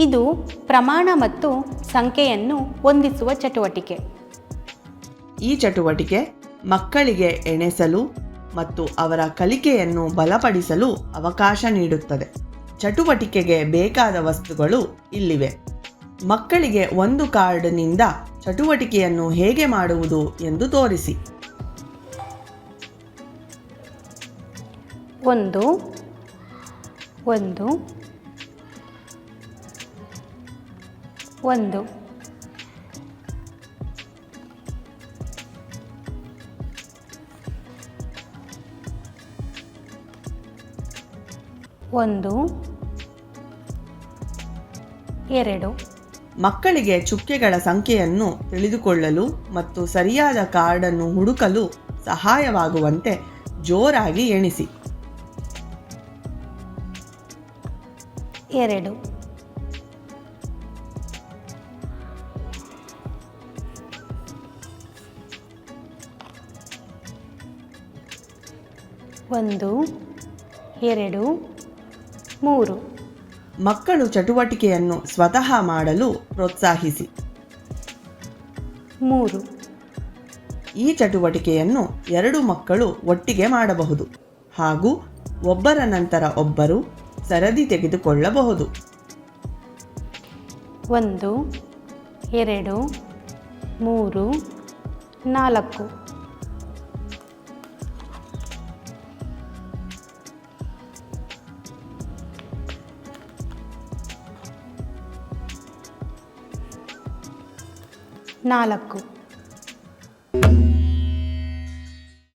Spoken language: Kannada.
ಇದು ಪ್ರಮಾಣ ಮತ್ತು ಸಂಖ್ಯೆಯನ್ನು ಹೊಂದಿಸುವ ಚಟುವಟಿಕೆ. ಈ ಚಟುವಟಿಕೆ ಮಕ್ಕಳಿಗೆ ಎಣಿಸಲು ಮತ್ತು ಅವರ ಕಲಿಕೆಯನ್ನು ಬಲಪಡಿಸಲು ಅವಕಾಶ ನೀಡುತ್ತದೆ. ಚಟುವಟಿಕೆಗೆ ಬೇಕಾದ ವಸ್ತುಗಳು ಇಲ್ಲಿವೆ. ಮಕ್ಕಳಿಗೆ ಒಂದು ಕಾರ್ಡ್ನಿಂದ ಚಟುವಟಿಕೆಯನ್ನು ಹೇಗೆ ಮಾಡುವುದು ಎಂದು ತೋರಿಸಿ. 1 1 1 1 2 ಮಕ್ಕಳಿಗೆ ಚುಕ್ಕೆಗಳ ಸಂಖ್ಯೆಯನ್ನು ತಿಳಿದುಕೊಳ್ಳಲು ಮತ್ತು ಸರಿಯಾದ ಕಾರ್ಡನ್ನು ಹುಡುಕಲು ಸಹಾಯವಾಗುವಂತೆ ಜೋರಾಗಿ ಎಣಿಸಿ. 2 1 2 3 ಮಕ್ಕಳು ಚಟುವಟಿಕೆಯನ್ನು ಸ್ವತಃ ಮಾಡಲು ಪ್ರೋತ್ಸಾಹಿಸಿ. 3 ಈ ಚಟುವಟಿಕೆಯನ್ನು 2 ಮಕ್ಕಳು ಒಟ್ಟಿಗೆ ಮಾಡಬಹುದು ಹಾಗೂ ಒಬ್ಬರ ನಂತರ ಒಬ್ಬರು ಸರದಿ ತೆಗೆದುಕೊಳ್ಳಬಹುದು. 1 2 3 4 4